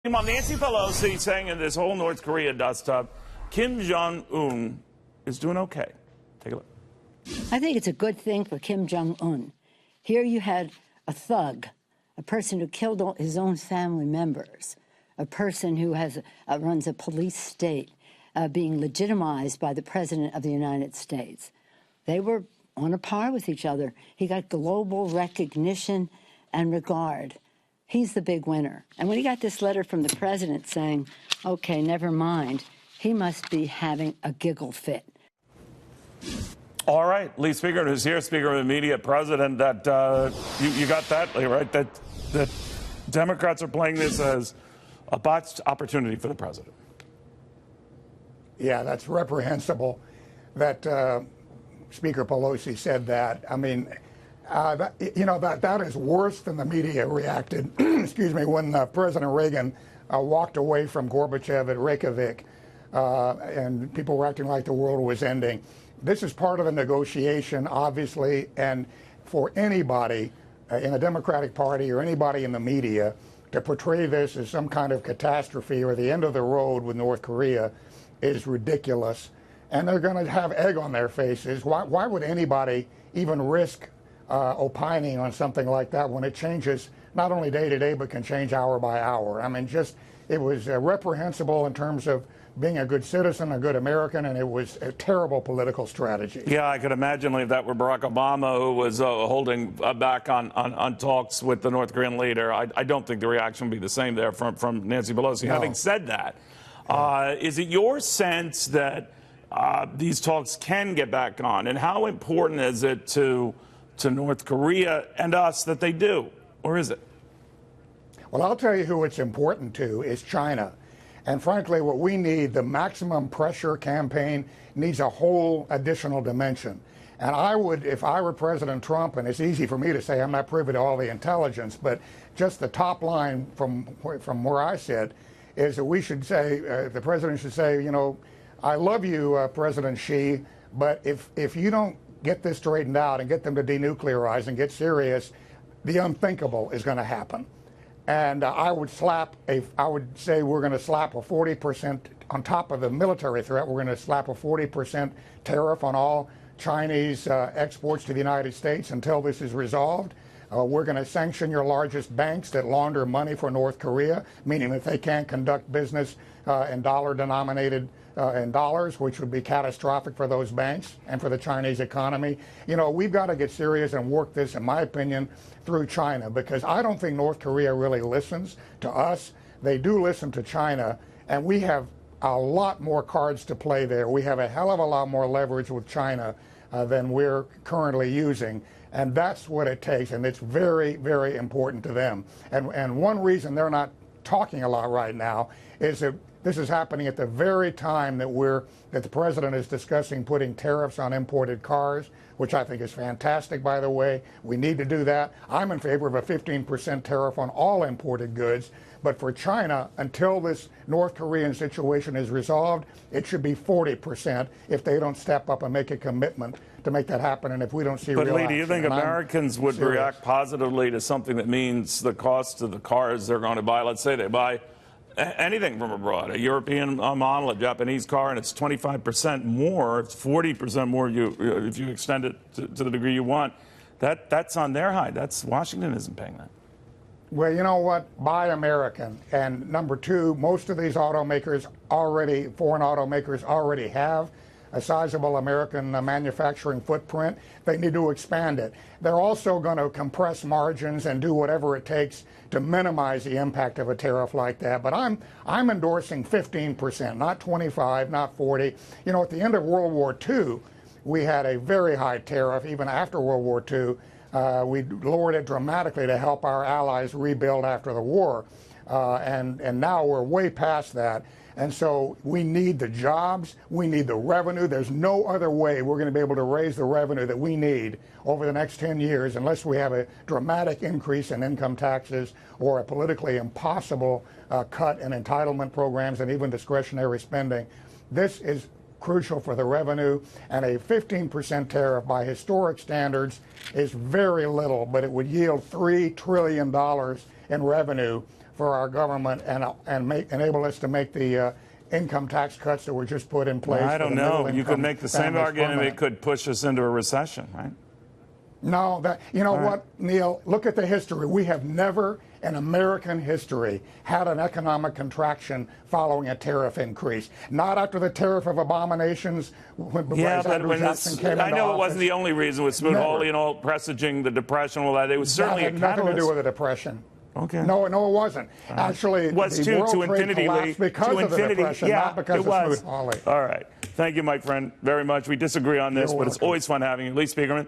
Meanwhile, Nancy Pelosi saying in this whole North Korea dust-up, Kim Jong-un is doing okay. Take a look. I think it's a good thing for Kim Jong-un. Here you had a thug, a person who killed his own family members, a person who runs a police state being legitimized by the President of the United States. They were on a par with each other. He got global recognition and regard. He's the big winner. And when he got this letter from the president saying, okay, never mind, he must be having a giggle fit. All right, Lee Spieckerman, who's here, SpieckermanMedia president, that you got that, right? That Democrats are playing this as a botched opportunity for the president. Yeah, that's reprehensible that Speaker Pelosi said that. I mean, that is worse than the media reacted, excuse me, when President Reagan walked away from Gorbachev at Reykjavik and people were acting like the world was ending. This is part of a negotiation, obviously, and for anybody in the Democratic Party or anybody in the media to portray this as some kind of catastrophe or the end of the road with North Korea is ridiculous. And they're going to have egg on their faces. Why would anybody even risk opining on something like that when it changes not only day to day but can change hour by hour? I mean, it was reprehensible in terms of being a good citizen, a good American, and it was a terrible political strategy. Yeah, I could imagine if that were Barack Obama, who was holding back on talks with the North Korean leader. I don't think the reaction would be the same there from Nancy Pelosi. No. Having said that, is it your sense that these talks can get back on, and how important is it to North Korea and us that they do, or is it? Well, I'll tell you who it's important to is China. And frankly, what we need, the maximum pressure campaign, needs a whole additional dimension. And I would, if I were President Trump, and it's easy for me to say I'm not privy to all the intelligence, but just the top line from where I sit is that we should say, the president should say, you know, I love you, President Xi, but if you don't get this straightened out and get them to denuclearize and get serious, the unthinkable is going to happen. And I would say we're going to slap a 40% on top of the military threat. We're going to slap a 40% tariff on all Chinese exports to the United States until this is resolved. We're going to sanction your largest banks that launder money for North Korea, meaning that they can't conduct business in dollar-denominated in dollars, which would be catastrophic for those banks and for the Chinese economy. You know, we've got to get serious and work this, in my opinion, through China, because I don't think North Korea really listens to us. They do listen to China, and we have a lot more cards to play there. We have a hell of a lot more leverage with China than we're currently using. And that's what it takes, and it's very, very important to them. And one reason they're not talking a lot right now is that this is happening at the very time that the president is discussing putting tariffs on imported cars, which I think is fantastic, by the way. We need to do that. I'm in favor of a 15% tariff on all imported goods. But for China, until this North Korean situation is resolved, it should be 40% if they don't step up and make a commitment to make that happen, and if we don't see real action. But Lee, do you think Americans would react positively to something that means the cost of the cars they're going to buy? Let's say they buy anything from abroad, a European model, a Japanese car, and it's 25% more, it's 40% more if you extend it to the degree you want. That's on their hide. Washington isn't paying that. Well, you know what? Buy American. And number two, most of these automakers foreign automakers already have a sizable American manufacturing footprint. They need to expand it. They're also going to compress margins and do whatever it takes to minimize the impact of a tariff like that. But I'm endorsing 15%, not 25, not 40. You know, at the end of World War II, we had a very high tariff. Even after World War II, we lowered it dramatically to help our allies rebuild after the war. And now we're way past that. And so we need the jobs, we need the revenue. There's no other way we're going to be able to raise the revenue that we need over the next 10 years unless we have a dramatic increase in income taxes or a politically impossible cut in entitlement programs and even discretionary spending. This is crucial for the revenue, and a 15% tariff by historic standards is very little, but it would yield $3 trillion in revenue for our government and enable us to make the income tax cuts that were just put in place. I don't know. You could make the same argument it could push us into a recession, right? No, you know what, Neil? Look at the history. We have never in American history had an economic contraction following a tariff increase. Not after the tariff of abominations when Andrew Jackson came into I know office. it wasn't the only reason with Smoot-Hawley and all presaging the Depression, all that. It was certainly that had nothing to do with the Depression. Okay. No, it wasn't. Actually, it was the world to trade infinity, collapsed because of the Depression, not because of Smoot-Hawley. All right. Thank you, my friend, very much. We disagree on this, but it's always fun having you. Lee Spieckerman.